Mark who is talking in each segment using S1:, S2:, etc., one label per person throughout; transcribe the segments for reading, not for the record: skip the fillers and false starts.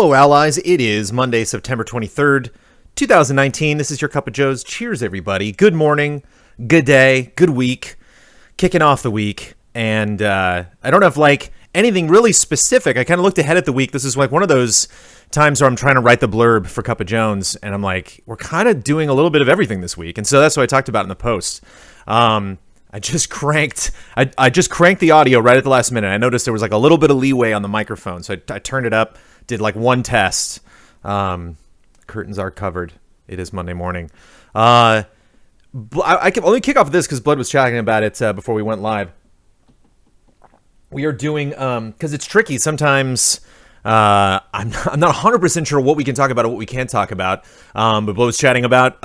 S1: Hello, allies. It is Monday, September 23rd, 2019. This is your Cup of Joes. Cheers, everybody. Good morning, good day, good week. Kicking off the week. And I don't have, anything really specific. I kind of looked ahead at the week. This is, one of those times where I'm trying to write the blurb for Cup of Jones. And I'm like, we're kind of doing a little bit of everything this week. And so that's what I talked about in the post. I just cranked the audio right at the last minute. I noticed there was a little bit of leeway on the microphone. So I turned it up, did one test. Curtains are covered. It is Monday morning. I can only kick off with this because Blood was chatting about it before we went live. We are doing, because it's tricky. Sometimes I'm not 100% sure what we can talk about or what we can't talk about. But Blood was chatting about,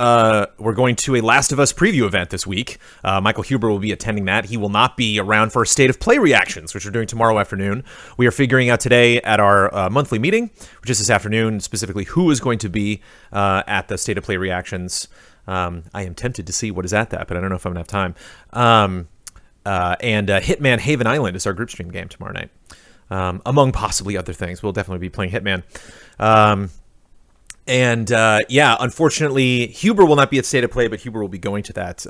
S1: we're going to a Last of Us preview event this week. Michael Huber will be attending that. He will not be around for State of Play reactions, which we're doing tomorrow afternoon. We are figuring out today at our monthly meeting, which is this afternoon, specifically who is going to be at the State of Play reactions. I am tempted to see what is at that, but I don't know if I'm going to have time. And Hitman Haven Island is our group stream game tomorrow night. Among possibly other things. We'll definitely be playing Hitman. Unfortunately, Huber will not be at State of Play, but Huber will be going to that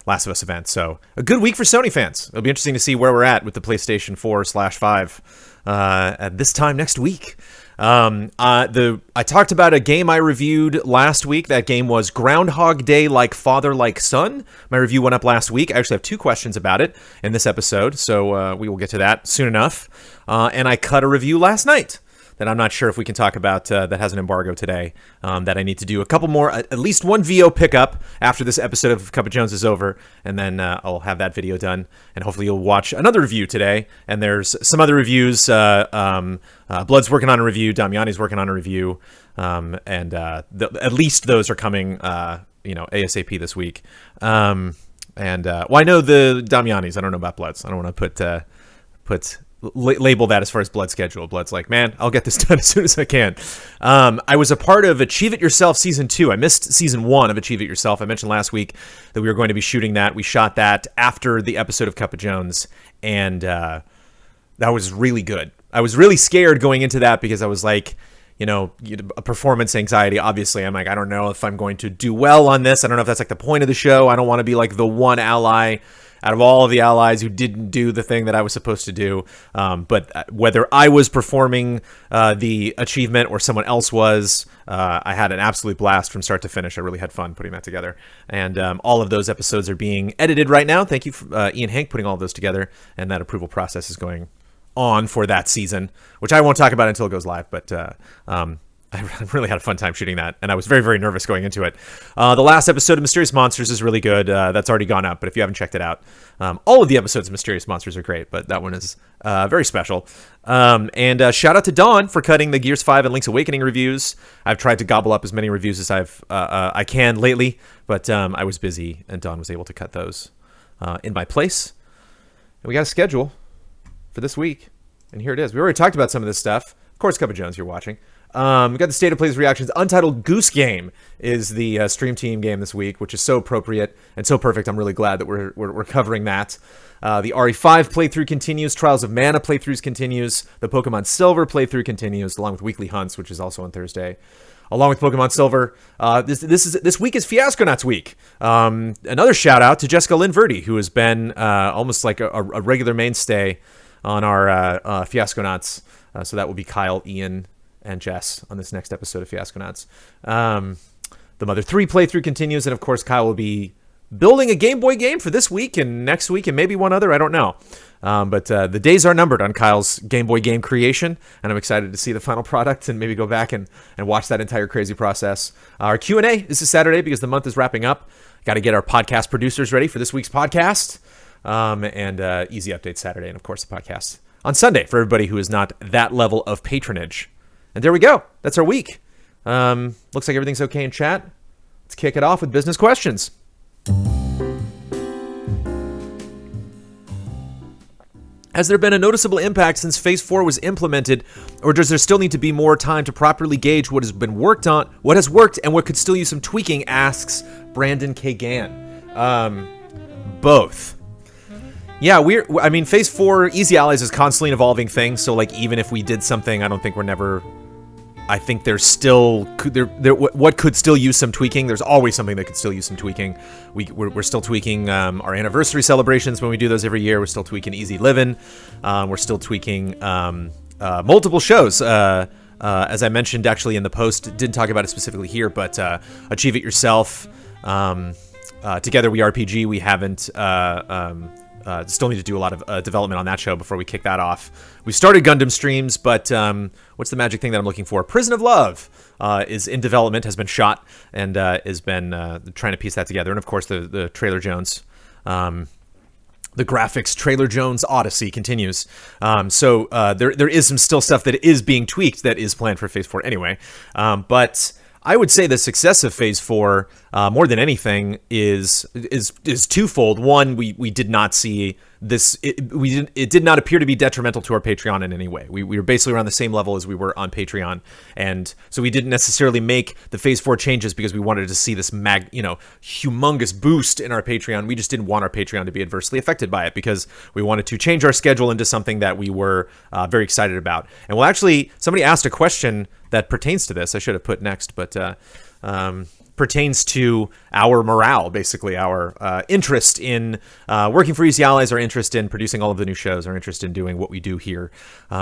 S1: Last of Us event. So a good week for Sony fans. It'll be interesting to see where we're at with the PlayStation 4/5 at this time next week. I talked about a game I reviewed last week. That game was Groundhog Day Like Father Like Son. My review went up last week. I actually have 2 questions about it in this episode, so we will get to that soon enough. And I cut a review last night that I'm not sure if we can talk about that has an embargo today, that I need to do a couple more, at least one VO pickup after this episode of Cup of Jones is over, and then I'll have that video done, and hopefully you'll watch another review today, and there's some other reviews. Blood's working on a review, Damiani's working on a review, at least those are coming, ASAP this week. I know the Damiani's, I don't know about Blood's. I don't want to label that as far as Blood's schedule. Blood's like, man, I'll get this done as soon as I can. I was a part of Achieve It Yourself Season 2. I missed Season 1 of Achieve It Yourself. I mentioned last week that we were going to be shooting that. We shot that after the episode of Cup of Jones, and that was really good. I was really scared going into that because I was like, a performance anxiety. Obviously, I'm like, I don't know if I'm going to do well on this. I don't know if that's the point of the show. I don't want to be the one ally out of all of the allies who didn't do the thing that I was supposed to do. But whether I was performing the achievement or someone else was, I had an absolute blast from start to finish. I really had fun putting that together. And all of those episodes are being edited right now. Thank you, for, Ian Hank, putting all of those together. And that approval process is going on for that season, which I won't talk about until it goes live. But I really had a fun time shooting that, and I was very, very nervous going into it. The last episode of Mysterious Monsters is really good. That's already gone up, but if you haven't checked it out, all of the episodes of Mysterious Monsters are great, but that one is very special. And shout out to Dawn for cutting the Gears 5 and Link's Awakening reviews. I've tried to gobble up as many reviews as I can lately, but I was busy, and Dawn was able to cut those in my place. And we got a schedule for this week, and here it is. We already talked about some of this stuff. Of course, Cup of Jones you're watching. We got the State of Play's reactions. Untitled Goose Game is the Stream Team game this week, which is so appropriate and so perfect. I'm really glad that we're covering that. The RE5 playthrough continues. Trials of Mana playthroughs continues. The Pokemon Silver playthrough continues, along with Weekly Hunts, which is also on Thursday. Along with Pokemon Silver, this week is Fiasconauts week. Another shout out to Jessica Lynn Verdi, who has been almost like a regular mainstay on our Fiasconauts. So that will be Kyle, Ian, and Jess on this next episode of Fiasconauts. The Mother 3 playthrough continues, and of course Kyle will be building a Game Boy game for this week and next week and maybe one other, I don't know. But the days are numbered on Kyle's Game Boy game creation, and I'm excited to see the final product and maybe go back and watch that entire crazy process. Our Q&A is this Saturday because the month is wrapping up. Got to get our podcast producers ready for this week's podcast. And easy update Saturday, and of course the podcast on Sunday for everybody who is not that level of patronage. And there we go. That's our week. Looks like everything's okay in chat. Let's kick it off with business questions. Has there been a noticeable impact since Phase 4 was implemented, or does there still need to be more time to properly gauge what has been worked on, what has worked, and what could still use some tweaking, asks Brandon K. Gann. Both. Yeah, Phase 4, Easy Allies is constantly an evolving thing, so, even if we did something, I don't think we're never I think there's still what could still use some tweaking. There's always something that could still use some tweaking. We're still tweaking our anniversary celebrations when we do those every year. We're still tweaking Easy Livin'. We're still tweaking multiple shows. As I mentioned actually in the post, didn't talk about it specifically here, but Achieve It Yourself, Together We RPG, we haven't, still need to do a lot of development on that show before we kick that off. We started Gundam streams, but what's the magic thing that I'm looking for? Prison of Love is in development, has been shot, and has been trying to piece that together. And of course, the Trailer Jones, the graphics Trailer Jones Odyssey continues. So there is some still stuff that is being tweaked that is planned for Phase 4 anyway. But I would say the success of Phase 4, more than anything, is twofold. One, we did not see this. It did not appear to be detrimental to our Patreon in any way. We were basically around the same level as we were on Patreon, and so we didn't necessarily make the Phase 4 changes because we wanted to see this humongous boost in our Patreon. We just didn't want our Patreon to be adversely affected by it because we wanted to change our schedule into something that we were very excited about. And well, actually, somebody asked a question that pertains to this. I should have put next, but pertains to our morale, basically our interest in working for Easy Allies, our interest in producing all of the new shows, our interest in doing what we do here.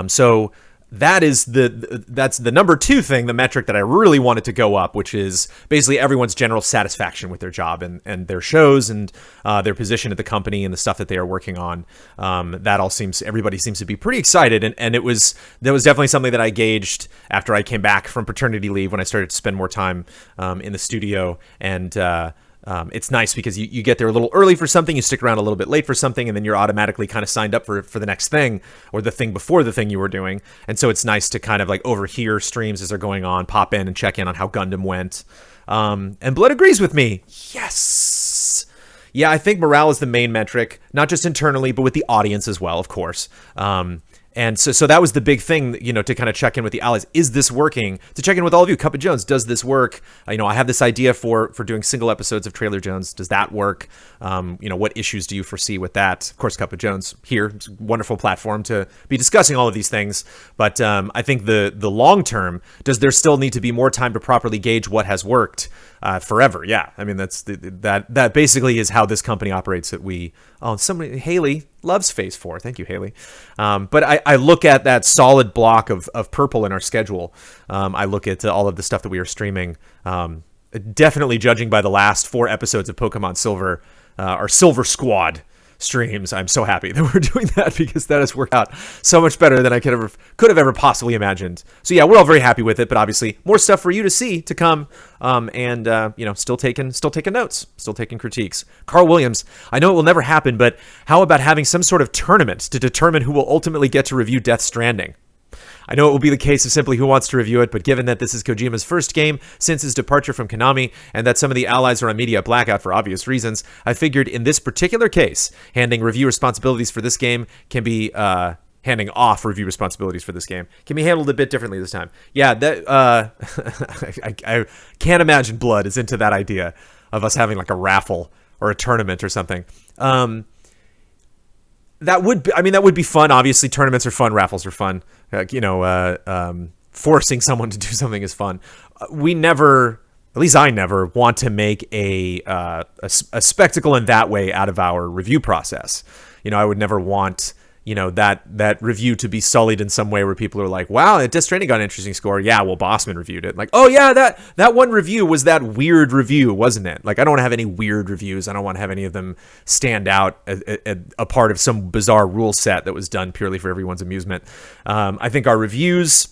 S1: So that is that's the number two thing, the metric that I really wanted to go up, which is basically everyone's general satisfaction with their job and their shows and their position at the company and the stuff that they are working on. That all everybody seems to be pretty excited, and that was definitely something that I gauged after I came back from paternity leave when I started to spend more time in the studio. And it's nice because you get there a little early for something, you stick around a little bit late for something, and then you're automatically kind of signed up for the next thing or the thing before the thing you were doing. And so it's nice to kind of like overhear streams as they're going on, pop in and check in on how Gundam went. And Blood agrees with me. Yes. Yeah, I think morale is the main metric, not just internally, but with the audience as well, of course. And so that was the big thing, to kind of check in with the allies. Is this working? To check in with all of you. Cup of Jones, does this work? I have this idea for doing single episodes of Trailer Jones. Does that work? What issues do you foresee with that? Of course, Cup of Jones here. It's a wonderful platform to be discussing all of these things. But I think the long term, does there still need to be more time to properly gauge what has worked forever? Yeah. I mean, that basically is how this company operates. Haley loves Phase 4. Thank you, Haley. But I look at that solid block of purple in our schedule. I look at all of the stuff that we are streaming. Definitely judging by the last 4 episodes of Pokemon Silver, our Silver Squad streams. I'm so happy that we're doing that because that has worked out so much better than I could have ever possibly imagined. So yeah, we're all very happy with it, but obviously more stuff for you to see to come. And still taking notes, still taking critiques. Carl Williams, I know it will never happen, but how about having some sort of tournament to determine who will ultimately get to review Death Stranding? I know it will be the case of simply who wants to review it, but given that this is Kojima's first game since his departure from Konami, and that some of the allies are on media blackout for obvious reasons, I figured in this particular case, handing review responsibilities for this game can be handing off review responsibilities for this game can be handled a bit differently this time. Yeah, that I can't imagine Blood is into that idea of us having like a raffle or a tournament or something. That would be fun. Obviously, tournaments are fun. Raffles are fun. Forcing someone to do something is fun. We never, at least I never, want to make a spectacle in that way out of our review process. I would never want that review to be sullied in some way where people are like, wow, Death Stranding got an interesting score. Yeah, well, Bossman reviewed it. Like, oh yeah, that one review was that weird review, wasn't it? Like, I don't want to have any weird reviews. I don't want to have any of them stand out a part of some bizarre rule set that was done purely for everyone's amusement. I think our reviews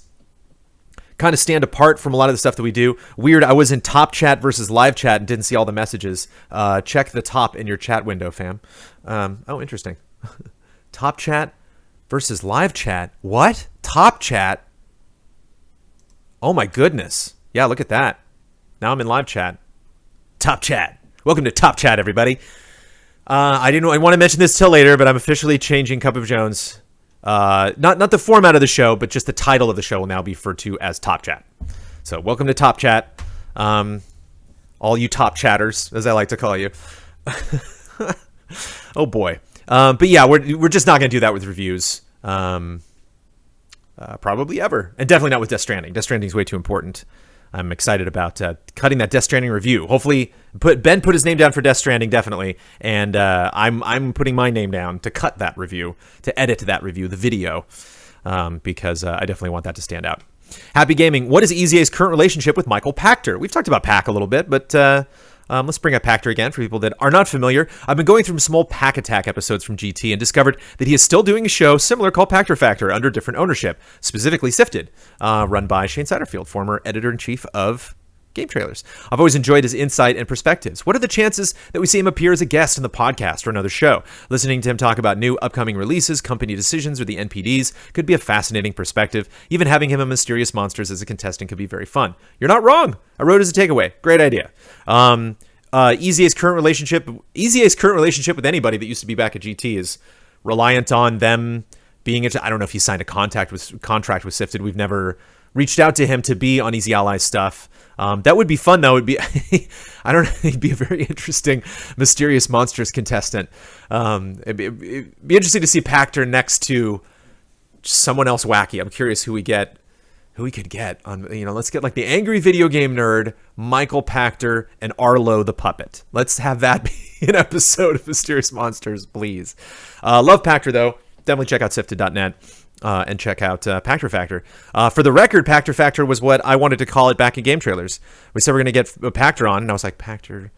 S1: kind of stand apart from a lot of the stuff that we do. Weird, I was in top chat versus live chat and didn't see all the messages. Check the top in your chat window, fam. Oh, interesting. Top chat versus live chat. What? Top chat? Oh my goodness. Yeah, look at that. Now I'm in live chat. Top chat. Welcome to Top Chat, everybody. I want to mention this till later, but I'm officially changing Cup of Jones. Not the format of the show, but just the title of the show will now be referred to as Top Chat. So welcome to Top Chat. All you top chatters, as I like to call you. Oh boy. But yeah, we're just not going to do that with reviews. probably ever. And definitely not with Death Stranding. Death Stranding is way too important. I'm excited about cutting that Death Stranding review. Hopefully, Ben put his name down for Death Stranding, definitely, and I'm putting my name down to cut that review, to edit that review, the video, because I definitely want that to stand out. Happy Gaming. What is EZA's current relationship with Michael Pachter? We've talked about Pack a little bit, but let's bring up Pachter again for people that are not familiar. I've been going through some old Pack Attack episodes from GT and discovered that he is still doing a show similar called Pachter Factor under different ownership, specifically Sifted, run by Shane Satterfield, former editor-in-chief of Game Trailers. I've always enjoyed his insight and perspectives. What are the chances that we see him appear as a guest in the podcast or another show? Listening to him talk about new upcoming releases, company decisions, or the NPDs could be a fascinating perspective. Even having him on Mysterious Monsters as a contestant could be very fun. You're not wrong. I wrote it as a takeaway. Great idea. EZA's current relationship with anybody that used to be back at GT is reliant on them being I don't know if he signed a contract with Sifted. We've never reached out to him to be on Easy Allies stuff. That would be fun, though. It'd be, I don't know, he'd be a very interesting Mysterious Monsters contestant. It'd be interesting to see Pachter next to someone else wacky. I'm curious who we could get on, let's get like the angry video game nerd, Michael Pachter, and Arlo the puppet. Let's have that be an episode of Mysterious Monsters, please. Love Pachter, though. Definitely check out sifted.net. And check out Pachter Factor. For the record, Pachter Factor was what I wanted to call it back in Game Trailers. We said we're going to get Pachter on, and I was like, Pachter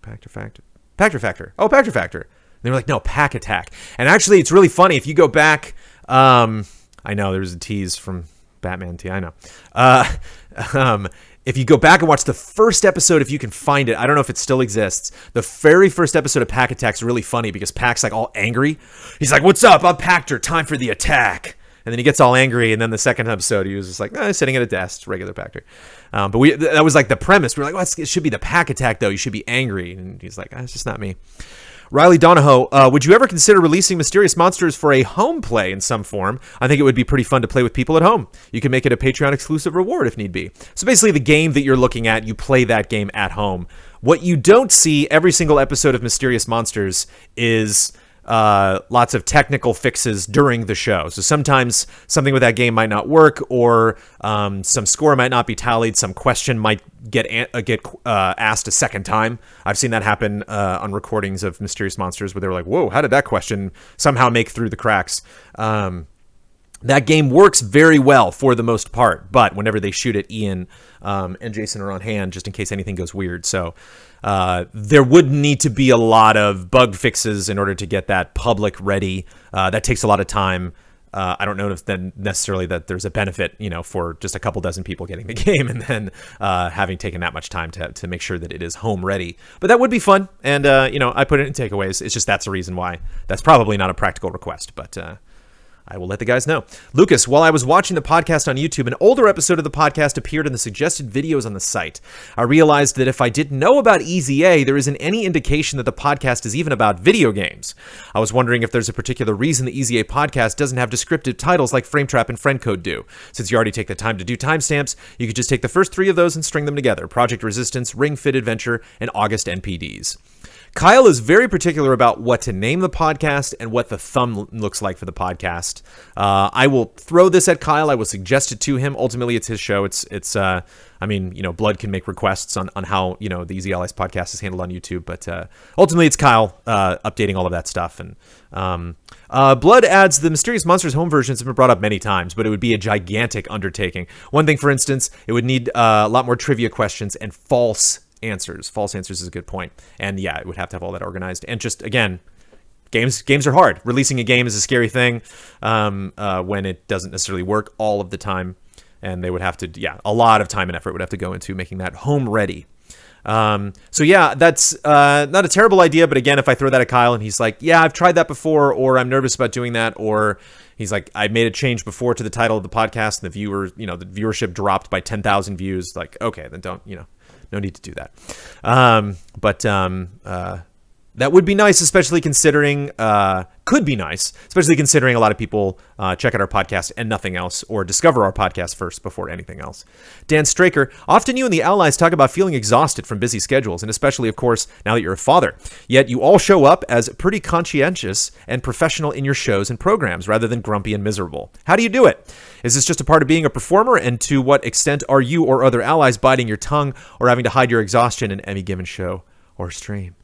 S1: Factor. Oh, Pachter Factor. And they were like, no, Pack Attack. And actually, it's really funny. If you go back, I know there was a tease from Batman T. I know. If you go back and watch the first episode, if you can find it, I don't know if it still exists. The very first episode of Pack Attack's really funny because Pack's like all angry. He's like, "What's up? I'm Pachter. Time for the attack." And then he gets all angry. And then the second episode, he was just like, sitting at a desk, regular Pachter. But that was like the premise. We were like, it should be the Pack Attack, though. You should be angry. And he's like, it's just not me. Riley Donahoe, would you ever consider releasing Mysterious Monsters for a home play in some form? I think it would be pretty fun to play with people at home. You can make it a Patreon exclusive reward if need be. So basically the game that you're looking at, you play that game at home. What you don't see every single episode of Mysterious Monsters is lots of technical fixes during the show. So sometimes something with that game might not work, or some score might not be tallied. Some question might get asked a second time. I've seen that happen on recordings of Mysterious Monsters where they were like, whoa, how did that question somehow make through the cracks? That game works very well for the most part, but whenever they shoot it, Ian and Jason are on hand just in case anything goes weird. So there would need to be a lot of bug fixes in order to get that public ready. That takes a lot of time. I don't know if then necessarily that there's a benefit, for just a couple dozen people getting the game and then having taken that much time to make sure that it is home ready. But that would be fun. And, I put it in takeaways. It's just that's the reason why. That's probably not a practical request, but I will let the guys know. Lucas, while I was watching the podcast on YouTube, an older episode of the podcast appeared in the suggested videos on the site. I realized that if I didn't know about EZA, there isn't any indication that the podcast is even about video games. I was wondering if there's a particular reason the EZA podcast doesn't have descriptive titles like Frametrap and Friendcode do. Since you already take the time to do timestamps, you could just take the first 3 of those and string them together. Project Resistance, Ring Fit Adventure, and August NPDs. Kyle is very particular about what to name the podcast and what the thumb looks like for the podcast. I will throw this at Kyle. I will suggest it to him. Ultimately, it's his show. Blood can make requests on how, the Easy Allies podcast is handled on YouTube. But ultimately, it's Kyle updating all of that stuff. And Blood adds, the Mysterious Monsters home versions have been brought up many times, but it would be a gigantic undertaking. One thing, for instance, it would need a lot more trivia questions and false answers. False answers is a good point. And yeah, it would have to have all that organized. And just, again, games are hard. Releasing a game is a scary thing when it doesn't necessarily work all of the time. And they would have to, a lot of time and effort would have to go into making that home ready. That's not a terrible idea. But again, if I throw that at Kyle and he's like, yeah, I've tried that before, or I'm nervous about doing that, or he's like, I made a change before to the title of the podcast and the viewership dropped by 10,000 views. Like, okay, then don't, no need to do that. That would be nice, especially considering, could be nice, especially considering a lot of people check out our podcast and nothing else, or discover our podcast first before anything else. Dan Straker, often you and the allies talk about feeling exhausted from busy schedules, and especially, of course, now that you're a father. Yet you all show up as pretty conscientious and professional in your shows and programs, rather than grumpy and miserable. How do you do it? Is this just a part of being a performer, and to what extent are you or other allies biting your tongue or having to hide your exhaustion in any given show or stream?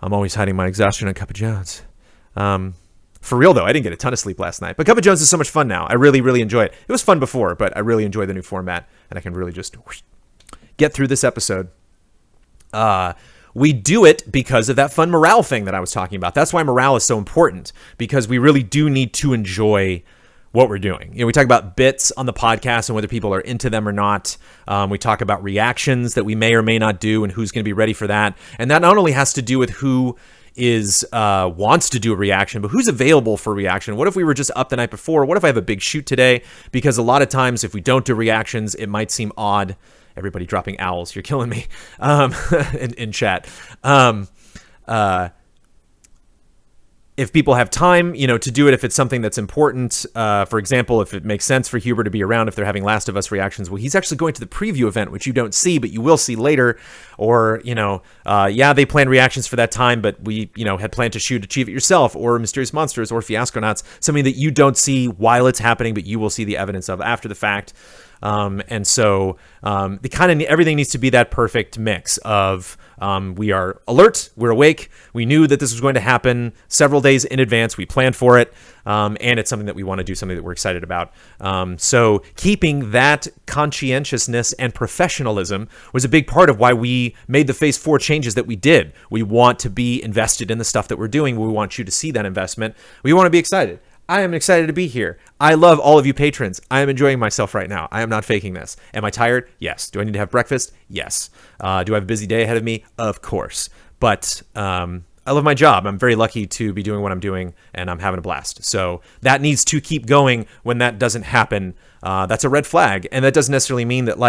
S1: I'm always hiding my exhaustion on Cup of Jones. For real, though, I didn't get a ton of sleep last night. But Cup of Jones is so much fun now. I really, really enjoy it. It was fun before, but I really enjoy the new format. And I can really just get through this episode. We do it because of that fun morale thing that I was talking about. That's why morale is so important. Because we really do need to enjoy what we're doing. We talk about bits on the podcast and whether people are into them or not. We talk about reactions that we may or may not do and who's going to be ready for that. And that not only has to do with who is wants to do a reaction, but who's available for reaction. What if we were just up the night before? What if I have a big shoot today? Because a lot of times if we don't do reactions, it might seem odd. Everybody dropping owls. You're killing me in chat. If people have time, to do it, if it's something that's important, for example, if it makes sense for Huber to be around, if they're having Last of Us reactions, well, he's actually going to the preview event, which you don't see, but you will see later. Or, they plan reactions for that time, but we, had planned to shoot Achieve It Yourself or Mysterious Monsters or Fiasconauts, something that you don't see while it's happening, but you will see the evidence of after the fact. And so everything needs to be that perfect mix of we are alert, we're awake, we knew that this was going to happen several days in advance, we planned for it, and it's something that we want to do, something that we're excited about. So keeping that conscientiousness and professionalism was a big part of why we made the Phase 4 changes that we did. We want to be invested in the stuff that we're doing. We want you to see that investment. We want to be excited. I am excited to be here. I love all of you patrons. I am enjoying myself right now. I am not faking this. Am I tired? Yes. Do I need to have breakfast? Yes. Do I have a busy day ahead of me? Of course. But I love my job. I'm very lucky to be doing what I'm doing, and I'm having a blast. So that needs to keep going. When that doesn't happen, that's a red flag. And that doesn't necessarily mean that,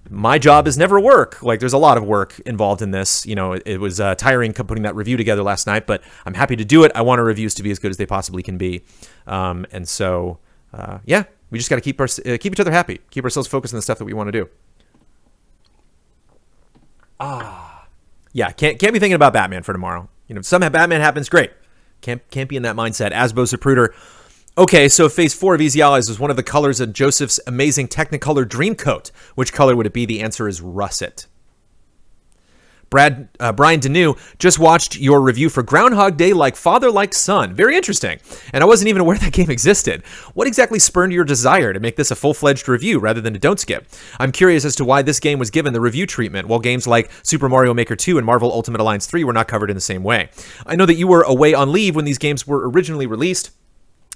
S1: my job is never work. There's a lot of work involved in this. It was tiring putting that review together last night, but I'm happy to do it. I want our reviews to be as good as they possibly can be. And so, we just got to keep each other happy, keep ourselves focused on the stuff that we want to do. Yeah, can't be thinking about Batman for tomorrow. If somehow Batman happens, great. Can't be in that mindset. Asbo Zapruder. Okay, so Phase 4 of Easy Allies was one of the colors of Joseph's amazing Technicolor Dreamcoat. Which color would it be? The answer is russet. Brian Denew just watched your review for Groundhog Day like father, like son. Very interesting. And I wasn't even aware that game existed. What exactly spurred your desire to make this a full-fledged review rather than a don't skip? I'm curious as to why this game was given the review treatment, while games like Super Mario Maker 2 and Marvel Ultimate Alliance 3 were not covered in the same way. I know that you were away on leave when these games were originally released,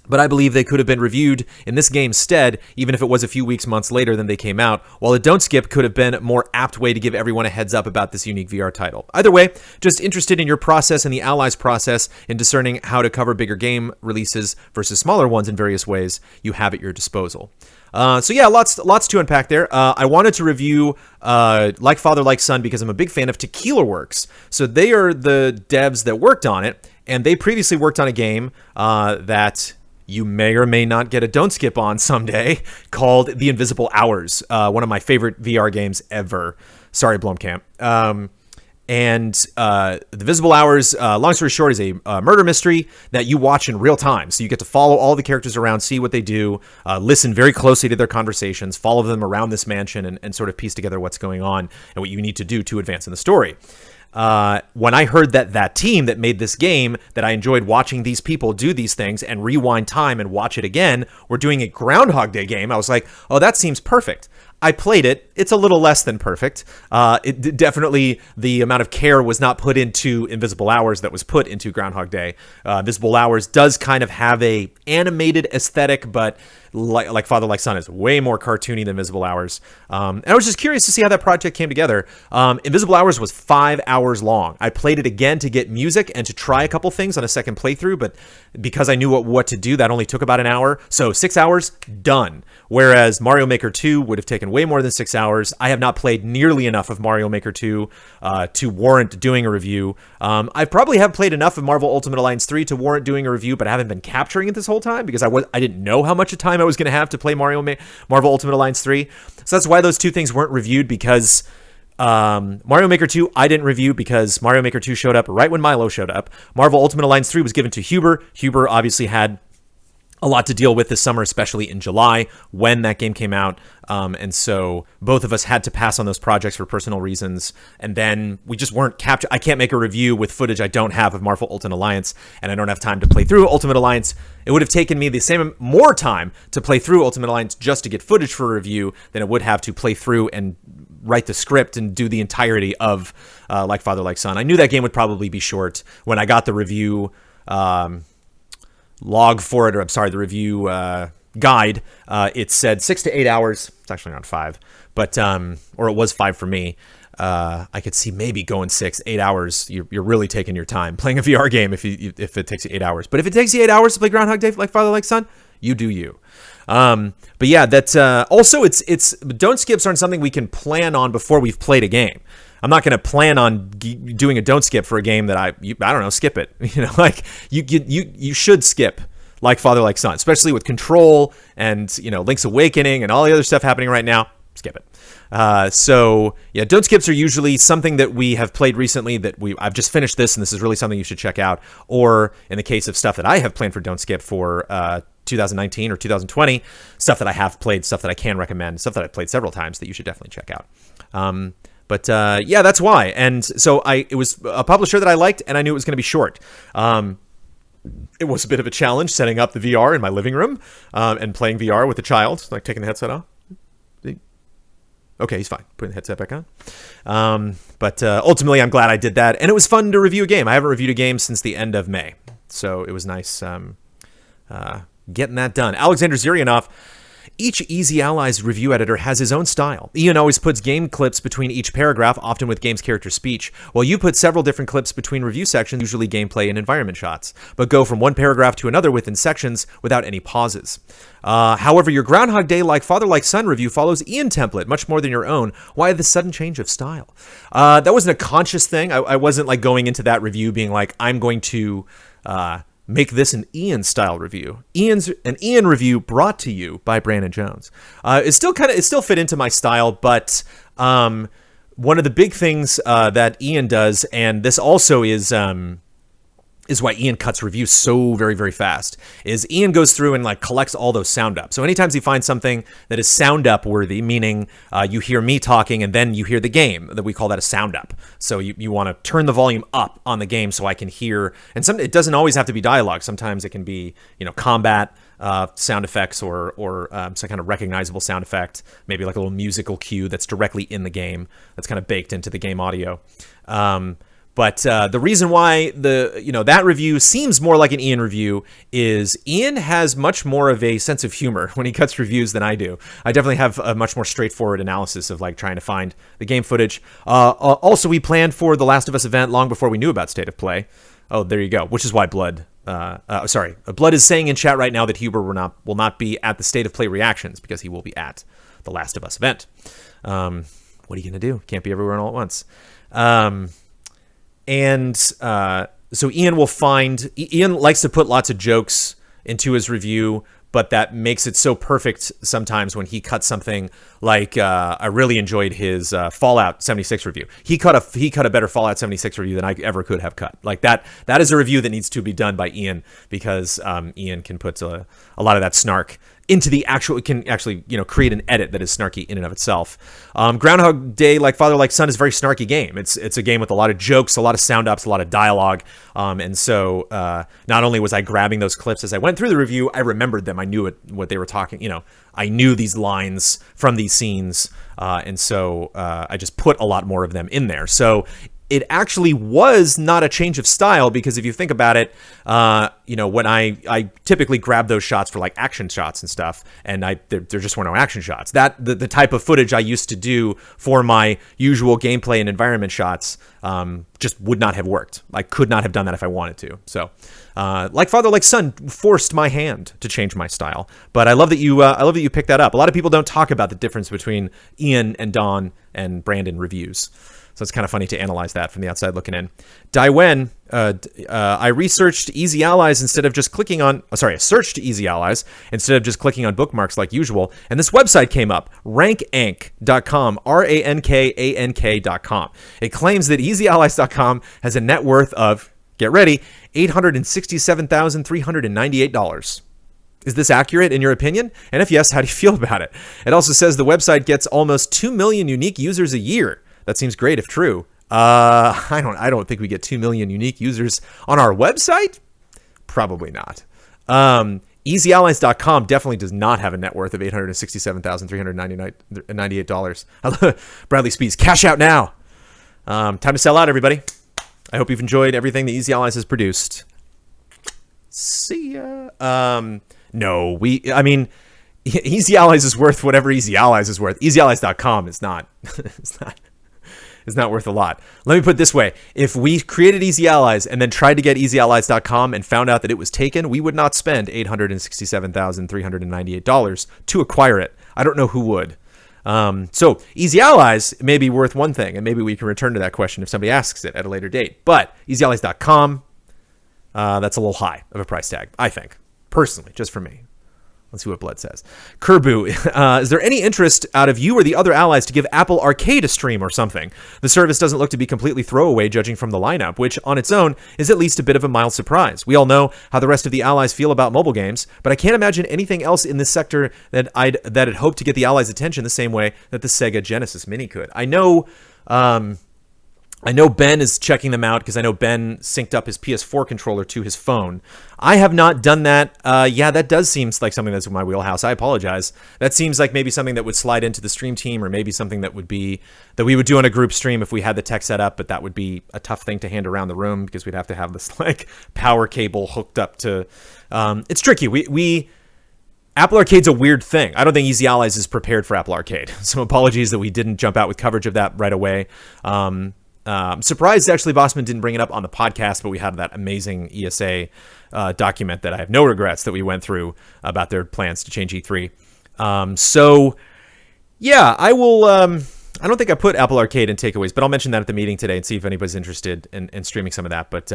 S1: but I believe they could have been reviewed in this game's stead, even if it was a few weeks, months later than they came out, while a don't skip could have been a more apt way to give everyone a heads up about this unique VR title. Either way, just interested in your process and the Allies' process in discerning how to cover bigger game releases versus smaller ones in various ways you have at your disposal. Lots to unpack there. I wanted to review Like Father, Like Son because I'm a big fan of Tequila Works. So they are the devs that worked on it, and they previously worked on a game that you may or may not get a don't skip on someday, called The Invisible Hours, one of my favorite VR games ever. Sorry, Blomkamp. The Invisible Hours, long story short, is a murder mystery that you watch in real time. So you get to follow all the characters around, see what they do, listen very closely to their conversations, follow them around this mansion, and sort of piece together what's going on and what you need to do to advance in the story. When I heard that team that made this game, that I enjoyed watching these people do these things and rewind time and watch it again, we're doing a Groundhog Day game, I was like, oh, that seems perfect. I played it. It's a little less than perfect. Definitely the amount of care was not put into Invisible Hours that was put into Groundhog Day. Invisible Hours does kind of have a animated aesthetic, but like Father Like Son is way more cartoony than Invisible Hours. And I was just curious to see how that project came together. Invisible Hours was 5 hours long. I played it again to get music and to try a couple things on a second playthrough, but because I knew what to do, that only took about an hour. So 6 hours, done. Whereas Mario Maker 2 would have taken way more than 6 hours. I have not played nearly enough of Mario Maker 2 to warrant doing a review. I probably have played enough of Marvel Ultimate Alliance 3 to warrant doing a review, but I haven't been capturing it this whole time because I didn't know how much time I was going to have to play Marvel Ultimate Alliance 3. So that's why those two things weren't reviewed, because Mario Maker 2 I didn't review because Mario Maker 2 showed up right when Milo showed up. Marvel Ultimate Alliance 3 was given to Huber. Huber obviously had a lot to deal with this summer, especially in July when that game came out. And so both of us had to pass on those projects for personal reasons. And then we just weren't captured. I can't make a review with footage I don't have of Marvel Ultimate Alliance, and I don't have time to play through Ultimate Alliance. It would have taken me more time to play through Ultimate Alliance just to get footage for a review than it would have to play through and write the script and do the entirety of Like Father Like Son. I knew that game would probably be short when I got the review log for it, or I'm sorry, the review guide. It said 6 to 8 hours. It's actually around 5, but or it was 5 for me. I could see maybe going 6, 8 hours. You're really taking your time playing a VR game if it takes you 8 hours. But if it takes you 8 hours to play Groundhog Day Like Father Like Son, you do you. But yeah, that's also it's don't skips aren't something we can plan on before we've played a game. I'm not going to plan on doing a don't skip for a game that I don't know, skip it. Like you should skip Like Father Like Son, especially with Control and Link's Awakening and all the other stuff happening right now. Skip it. So yeah, don't skips are usually something that we have played recently that I've just finished this, and this is really something you should check out. Or in the case of stuff that I have planned for don't skip for 2019 or 2020, stuff that I have played, stuff that I can recommend, stuff that I've played several times that you should definitely check out. But yeah, that's why. And so it was a publisher that I liked, and I knew it was going to be short. It was a bit of a challenge setting up the VR in my living room and playing VR with a child, like taking the headset off. Okay, he's fine. Putting the headset back on. But ultimately, I'm glad I did that. And it was fun to review a game. I haven't reviewed a game since the end of May. So it was nice getting that done. Alexander Zirianov. Each Easy Allies review editor has his own style. Ian always puts game clips between each paragraph, often with game's character speech, while you put several different clips between review sections, usually gameplay and environment shots, but go from one paragraph to another within sections without any pauses. However, your Groundhog Day Like Father Like Son review follows Ian template much more than your own. Why the sudden change of style? That wasn't a conscious thing. I wasn't like going into that review being like, I'm going to make this an Ian style review. An Ian review brought to you by Brandon Jones. It still fit into my style, but one of the big things that Ian does, and this also is why Ian cuts reviews so very, very fast, is Ian goes through and like collects all those sound ups. So anytime he finds something that is sound up worthy, meaning you hear me talking and then you hear the game, that we call that a sound up. So you want to turn the volume up on the game so I can hear, and it doesn't always have to be dialogue. Sometimes it can be, combat sound effects or some kind of recognizable sound effect, maybe like a little musical cue that's directly in the game, that's kind of baked into the game audio. But the reason why that review seems more like an Ian review is Ian has much more of a sense of humor when he cuts reviews than I do. I definitely have a much more straightforward analysis of like trying to find the game footage. Also, we planned for the Last of Us event long before we knew about State of Play. Oh, there you go. Which is why Blood is saying in chat right now that Huber will not be at the State of Play reactions because he will be at the Last of Us event. What are you gonna do? Can't be everywhere all at once. And so Ian likes to put lots of jokes into his review, but that makes it so perfect sometimes when he cuts something like I really enjoyed his Fallout 76 review. He cut a better Fallout 76 review than I ever could have cut. Like that is a review that needs to be done by Ian because Ian can put a lot of that snark into the actual, it can actually, create an edit that is snarky in and of itself. Groundhog Day Like Father Like Son is a very snarky game. It's a game with a lot of jokes, a lot of sound ups, a lot of dialogue. And so not only was I grabbing those clips as I went through the review, I remembered them. I knew what they were talking, I knew these lines from these scenes. And so I just put a lot more of them in there. So it actually was not a change of style, because if you think about it, when I typically grab those shots for like action shots and stuff, and there just were no action shots. That the type of footage I used to do for my usual gameplay and environment shots just would not have worked. I could not have done that if I wanted to. So, like father, like son, forced my hand to change my style. But I love that you picked that up. A lot of people don't talk about the difference between Ian and Don and Brandon reviews. So it's kind of funny to analyze that from the outside looking in. Daiwen, I researched Easy Allies instead of just clicking on... I searched Easy Allies instead of just clicking on bookmarks like usual. And this website came up, rankank.com, rankank.com. It claims that easyallies.com has a net worth of, get ready, $867,398. Is this accurate in your opinion? And if yes, how do you feel about it? It also says the website gets almost 2 million unique users a year. That seems great if true. I don't think we get 2 million unique users on our website. Probably not. EasyAllies.com definitely does not have a net worth of $867,398. Bradley Speeds, cash out now. Time to sell out, everybody. I hope you've enjoyed everything that Easy Allies has produced. See ya. No, Easy Allies is worth whatever Easy Allies is worth. EasyAllies.com is not. It's not worth a lot. Let me put it this way. If we created Easy Allies and then tried to get EasyAllies.com and found out that it was taken, we would not spend $867,398 to acquire it. I don't know who would. So Easy Allies may be worth one thing, and maybe we can return to that question if somebody asks it at a later date. But EasyAllies.com, that's a little high of a price tag, I think. Personally, just for me. Let's see what Blood says. Kerbu, is there any interest out of you or the other allies to give Apple Arcade a stream or something? The service doesn't look to be completely throwaway judging from the lineup, which on its own is at least a bit of a mild surprise. We all know how the rest of the allies feel about mobile games, but I can't imagine anything else in this sector that I'd hope to get the allies' attention the same way that the Sega Genesis Mini could. I know Ben is checking them out because I know Ben synced up his PS4 controller to his phone. I have not done that. That does seem like something that's in my wheelhouse. I apologize. That seems like maybe something that would slide into the stream team, or maybe something that we would do on a group stream if we had the tech set up, but that would be a tough thing to hand around the room because we'd have to have this like power cable hooked up to... it's tricky. Apple Arcade's a weird thing. I don't think Easy Allies is prepared for Apple Arcade. So apologies that we didn't jump out with coverage of that right away. I'm surprised actually Bossman didn't bring it up on the podcast, but we had that amazing ESA document that I have no regrets that we went through about their plans to change E3. I will... I don't think I put Apple Arcade in takeaways, but I'll mention that at the meeting today and see if anybody's interested in streaming some of that. But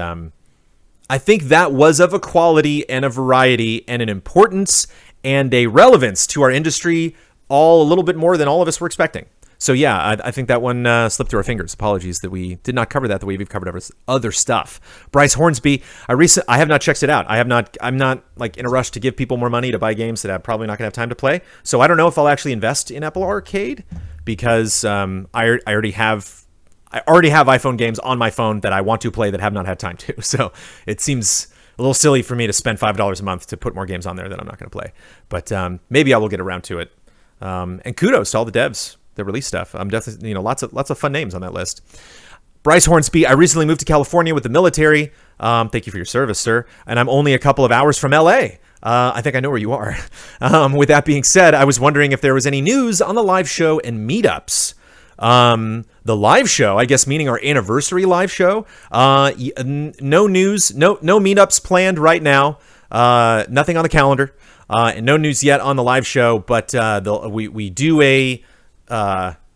S1: I think that was of a quality and a variety and an importance and a relevance to our industry all a little bit more than all of us were expecting. So yeah, I think that one slipped through our fingers. Apologies that we did not cover that the way we've covered other stuff. Bryce Hornsby, I have not checked it out. I'm not like in a rush to give people more money to buy games that I'm probably not gonna have time to play. So I don't know if I'll actually invest in Apple Arcade because I already have iPhone games on my phone that I want to play that have not had time to. So it seems a little silly for me to spend $5 a month to put more games on there that I'm not gonna play. But maybe I will get around to it. And kudos to all the devs that release stuff. I'm definitely, lots of fun names on that list. Bryce Hornsby, I recently moved to California with the military. Thank you for your service, sir. And I'm only a couple of hours from LA. I think I know where you are. With that being said, I was wondering if there was any news on the live show and meetups. The live show, I guess, meaning our anniversary live show. No news, no meetups planned right now. Nothing on the calendar. And no news yet on the live show, but we do a...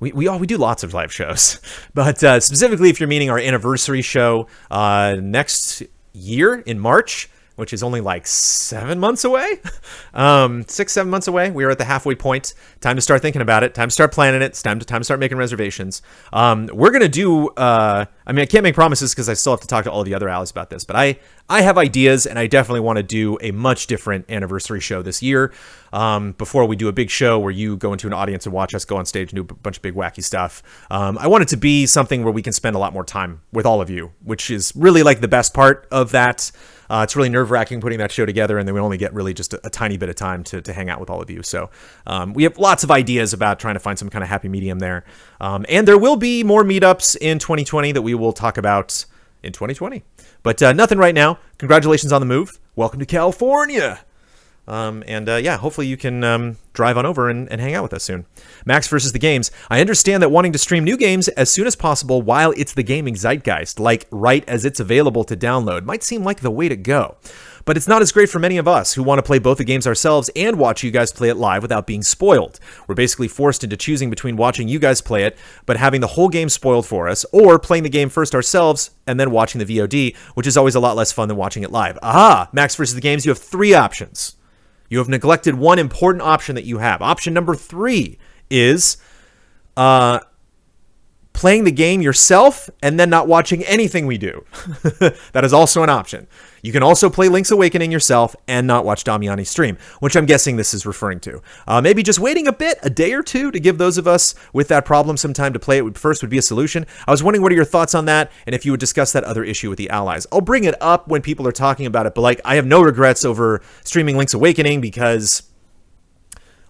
S1: we do lots of live shows, but specifically if you're meaning our anniversary show next year in March, which is only like 7 months away, 6-7 months away. We are at the halfway point. Time to start thinking about it. Time to start planning it. It's time to start making reservations. We're gonna do. I can't make promises because I still have to talk to all the other allies about this. But I have ideas, and I definitely want to do a much different anniversary show this year. Before we do a big show where you go into an audience and watch us go on stage and do a bunch of big wacky stuff. I want it to be something where we can spend a lot more time with all of you, which is really like the best part of that. It's really nerve-wracking putting that show together, and then we only get really just a tiny bit of time to hang out with all of you. So we have lots of ideas about trying to find some kind of happy medium there. And there will be more meetups in 2020 that we will talk about in 2020. But nothing right now. Congratulations on the move. Welcome to California. Hopefully you can drive on over and hang out with us soon. Max versus the games. I understand that wanting to stream new games as soon as possible while it's the gaming zeitgeist, like right as it's available to download, might seem like the way to go. But it's not as great for many of us who want to play both the games ourselves and watch you guys play it live without being spoiled. We're basically forced into choosing between watching you guys play it, but having the whole game spoiled for us, or playing the game first ourselves and then watching the VOD, which is always a lot less fun than watching it live. Aha! Max versus the games, you have 3 options. You have neglected one important option that you have. Option number 3 is playing the game yourself and then not watching anything we do. That is also an option. You can also play Link's Awakening yourself and not watch Damiani stream, which I'm guessing this is referring to. Maybe just waiting a day or two, to give those of us with that problem some time to play it first would be a solution. I was wondering what are your thoughts on that, and if you would discuss that other issue with the allies. I'll bring it up when people are talking about it, but I have no regrets over streaming Link's Awakening because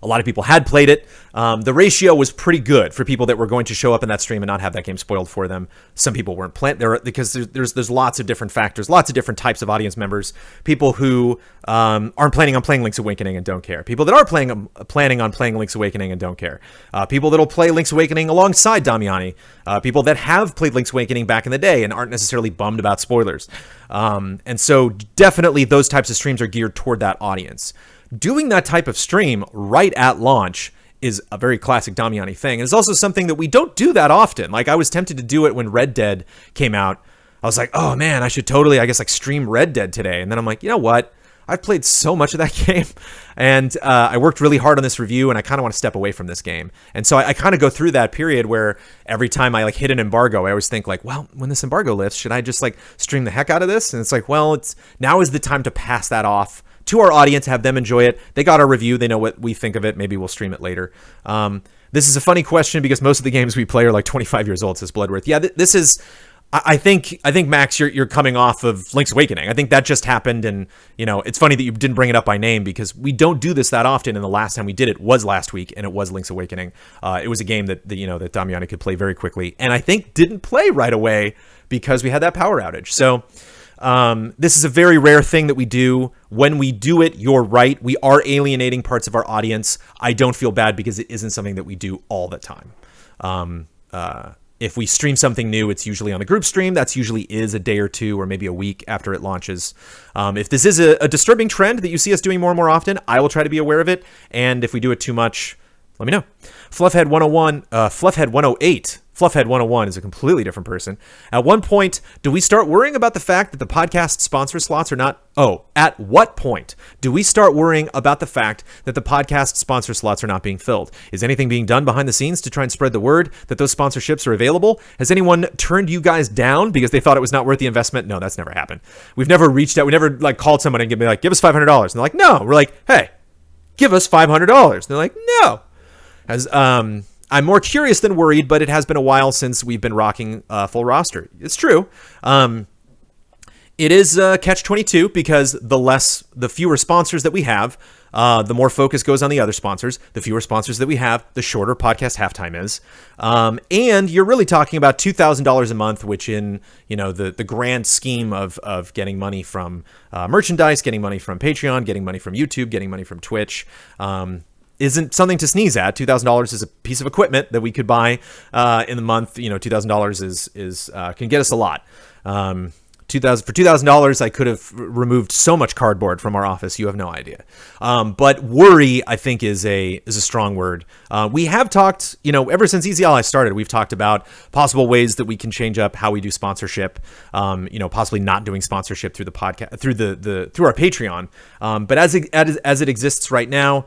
S1: a lot of people had played it. The ratio was pretty good for people that were going to show up in that stream and not have that game spoiled for them. Some people weren't playing there because there's lots of different factors, lots of different types of audience members. People who aren't planning on playing Link's Awakening and don't care. People that are planning on playing Link's Awakening and don't care. People that'll play Link's Awakening alongside Damiani. People that have played Link's Awakening back in the day and aren't necessarily bummed about spoilers. And so definitely those types of streams are geared toward that audience. Doing that type of stream right at launch is a very classic Damiani thing. And it's also something that we don't do that often. I was tempted to do it when Red Dead came out. I was like, oh man, I should totally, stream Red Dead today. And then I'm like, you know what? I've played so much of that game, and I worked really hard on this review, and I kind of want to step away from this game. And so I kind of go through that period where every time I hit an embargo, I always think well, when this embargo lifts, should I just stream the heck out of this? And it's now is the time to pass that off to our audience, have them enjoy it. They got our review. They know what we think of it. Maybe we'll stream it later. This is a funny question because most of the games we play are 25 years old, says Bloodworth. Yeah, this is... I think Max, you're coming off of Link's Awakening. I think that just happened, and it's funny that you didn't bring it up by name because we don't do this that often. And the last time we did it was last week, and it was Link's Awakening. It was a game that that Damiani could play very quickly, and I think didn't play right away because we had that power outage. So this is a very rare thing that we do. When we do it, you're right. We are alienating parts of our audience. I don't feel bad because it isn't something that we do all the time. If we stream something new, it's usually on the group stream. That's usually is a day or two or maybe a week after it launches. If this is a disturbing trend that you see us doing more and more often, I will try to be aware of it. And if we do it too much, let me know. Fluffhead 101, Fluffhead 108. Fluffhead 101 is a completely different person. At one point, do we start worrying about the fact that the podcast sponsor slots are not... at what point do we start worrying about the fact that the podcast sponsor slots are not being filled? Is anything being done behind the scenes to try and spread the word that those sponsorships are available? Has anyone turned you guys down because they thought it was not worth the investment? No, that's never happened. We've never reached out. We never called someone and give us $500. And they're like, no. We're like, hey, give us $500. And they're like, no. I'm more curious than worried, but it has been a while since we've been rocking full roster. It's true. It is catch-22 because the fewer sponsors that we have, the more focus goes on the other sponsors. The fewer sponsors that we have, the shorter podcast halftime is. And you're really talking about $2,000 a month, which in the grand scheme of getting money from merchandise, getting money from Patreon, getting money from YouTube, getting money from Twitch, isn't something to sneeze at. $2,000 is a piece of equipment that we could buy in the month. $2,000 can get us a lot. For $2,000, I could have removed so much cardboard from our office. You have no idea. But worry, I think, is a strong word. We have talked, ever since Easy Ally started, we've talked about possible ways that we can change up how we do sponsorship. Possibly not doing sponsorship through the podcast, through our Patreon. But as it exists right now,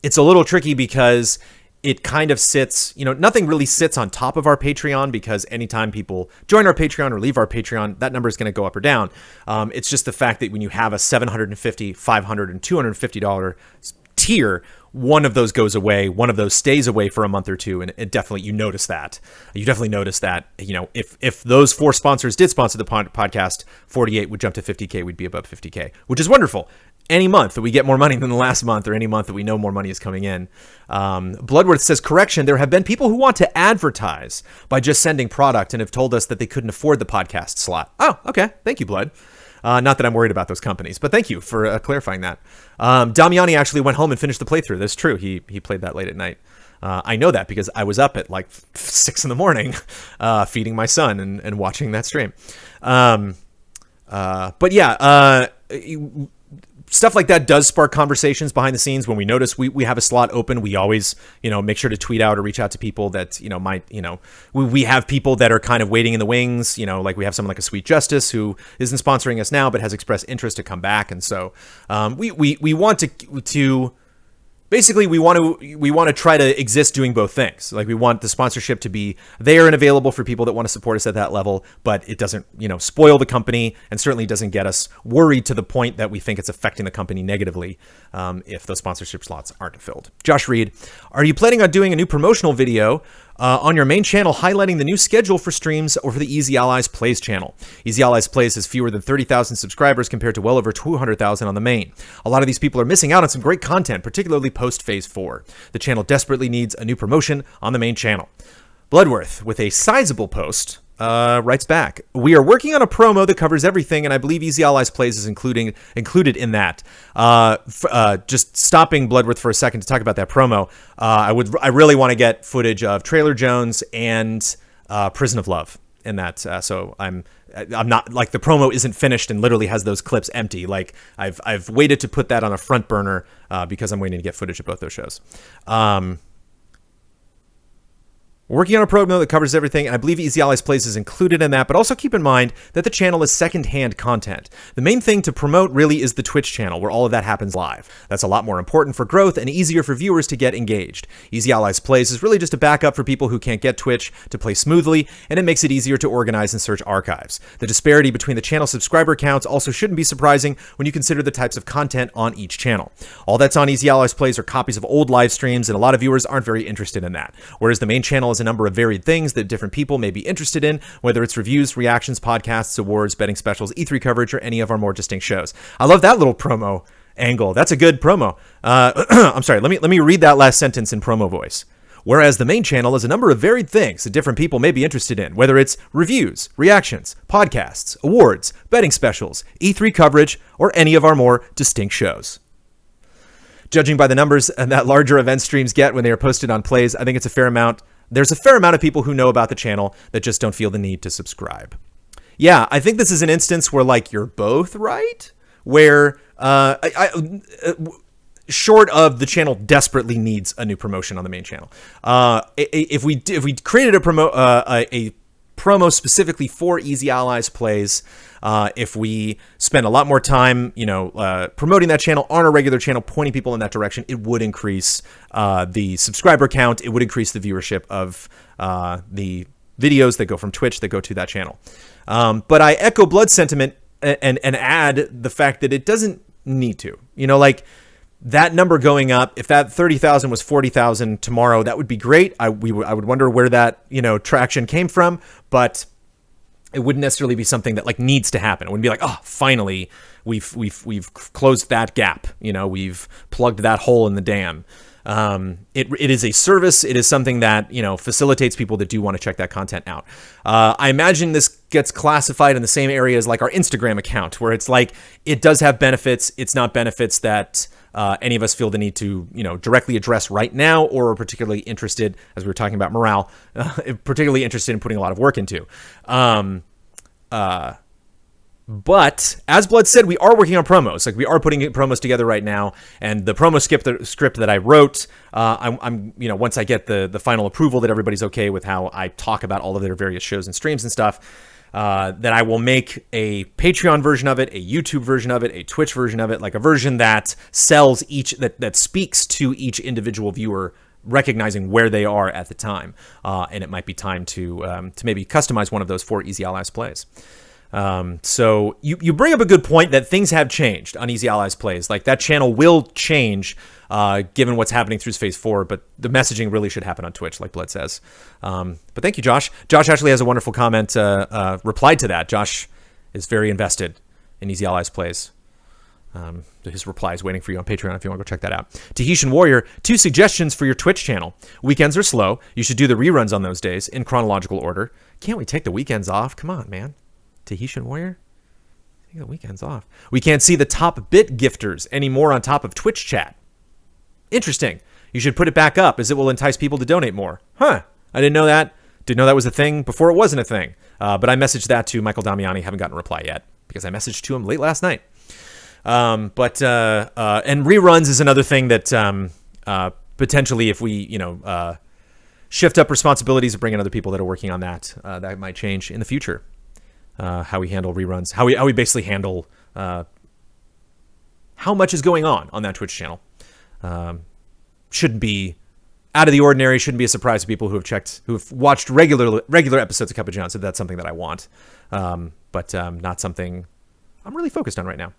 S1: it's a little tricky because it kind of sits, nothing really sits on top of our Patreon because anytime people join our Patreon or leave our Patreon, that number is going to go up or down. It's just the fact that when you have a $750, $500, and $250 tier, one of those goes away, one of those stays away for a month or two, and it definitely, you notice that. You definitely notice that, if those 4 sponsors did sponsor the podcast, 48 would jump to 50K, we'd be above 50K, which is wonderful. Any month that we get more money than the last month, or any month that we know more money is coming in. Bloodworth says, correction, there have been people who want to advertise by just sending product and have told us that they couldn't afford the podcast slot. Oh, okay. Thank you, Blood. Not that I'm worried about those companies, but thank you for clarifying that. Damiani actually went home and finished the playthrough. That's true. He played that late at night. I know that because I was up at like 6 in the morning feeding my son and watching that stream. But yeah, stuff like that does spark conversations behind the scenes. When we notice we have a slot open, we always, make sure to tweet out or reach out to people that, might, we have people that are kind of waiting in the wings, like we have someone like a Sweet Justice who isn't sponsoring us now, but has expressed interest to come back. And so we want to basically, we want to try to exist doing both things. Like, we want the sponsorship to be there and available for people that want to support us at that level, but it doesn't, spoil the company, and certainly doesn't get us worried to the point that we think it's affecting the company negatively if those sponsorship slots aren't filled. Josh Reed, are you planning on doing a new promotional video on your main channel highlighting the new schedule for streams or for the Easy Allies Plays channel? Easy Allies Plays has fewer than 30,000 subscribers compared to well over 200,000 on the main. A lot of these people are missing out on some great content, particularly post Phase 4. The channel desperately needs a new promotion on the main channel. Bloodworth, with a sizable post, writes back, we are working on a promo that covers everything, and I believe Easy Allies Plays is included in that. Just stopping Bloodworth for a second to talk about that promo. I really want to get footage of Trailer Jones and Prison of Love in that. So I'm not, like, the promo isn't finished and literally has those clips empty. Like, I've waited to put that on a front burner because I'm waiting to get footage of both those shows. Working on a program that covers everything, and I believe Easy Allies Plays is included in that, but also keep in mind that the channel is second-hand content. The main thing to promote really is the Twitch channel, where all of that happens live. That's a lot more important for growth and easier for viewers to get engaged. Easy Allies Plays is really just a backup for people who can't get Twitch to play smoothly, and it makes it easier to organize and search archives. The disparity between the channel subscriber counts also shouldn't be surprising when you consider the types of content on each channel. All that's on Easy Allies Plays are copies of old live streams, and a lot of viewers aren't very interested in that. Whereas the main channel is a number of varied things that different people may be interested in, whether it's reviews, reactions, podcasts, awards, betting specials, E3 coverage, or any of our more distinct shows. I love that little promo angle. That's a good promo. I'm sorry, let me read that last sentence in promo voice. Whereas the main channel is a number of varied things that different people may be interested in, whether it's reviews, reactions, podcasts, awards, betting specials, E3 coverage, or any of our more distinct shows. Judging by the numbers and that larger event streams get when they are posted on Plays, I think it's a fair amount. There's a fair amount of people who know about the channel that just don't feel the need to subscribe. Yeah, I think this is an instance where, like, you're both right, where short of the channel desperately needs a new promotion on the main channel. If we created a promo specifically for Easy Allies Plays, if we spend a lot more time, promoting that channel on a regular channel, pointing people in that direction, it would increase the subscriber count. It would increase the viewership of the videos that go from Twitch that go to that channel. But I echo Blood's sentiment and add the fact that it doesn't need to. Like, that number going up, if that 30,000 was 40,000 tomorrow, that would be great. I would wonder where that, traction came from, but it wouldn't necessarily be something that, like, needs to happen. It wouldn't be like, oh, finally we've closed that gap. We've plugged that hole in the dam. It is a service. It is something that, facilitates people that do want to check that content out. I imagine this gets classified in the same area as, like, our Instagram account, where it's like, it does have benefits. It's not benefits that any of us feel the need to, directly address right now, or are particularly interested, as we were talking about morale, particularly interested in putting a lot of work into. But as Blood said, we are working on promos. Like, we are putting promos together right now, and the promo script that I wrote, I'm once I get the final approval that everybody's okay with how I talk about all of their various shows and streams and stuff, that I will make a Patreon version of it, a YouTube version of it, a Twitch version of it, like a version that sells that speaks to each individual viewer, recognizing where they are at the time. And it might be time to maybe customize one of those for Easy Allies Plays. So you bring up a good point that things have changed on Easy Allies Plays. Like, that channel will change given what's happening through Phase 4, but the messaging really should happen on Twitch, like Blood says. But thank you, Josh. Josh actually has a wonderful comment replied to that. Josh is very invested in Easy Allies Plays. His reply is waiting for you on Patreon if you want to go check that out. Tahitian Warrior, 2 suggestions for your Twitch channel. Weekends are slow. You should do the reruns on those days in chronological order. Can't we take the weekends off? Come on, man. Tahitian Warrior? Take the weekends off. We can't see the top bit gifters anymore on top of Twitch chat. Interesting. You should put it back up as it will entice people to donate more. Huh. I didn't know that. Didn't know that was a thing before it wasn't a thing. But I messaged that to Michael Damiani. Haven't gotten a reply yet because I messaged to him late last night. And reruns is another thing that potentially if we, shift up responsibilities and bring in other people that are working on that, that might change in the future. How we handle reruns, how we basically handle how much is going on that Twitch channel. Shouldn't be out of the ordinary. Shouldn't be a surprise to people who have watched regular episodes of Cup of John. So that's something that I want, but not something I'm really focused on right now.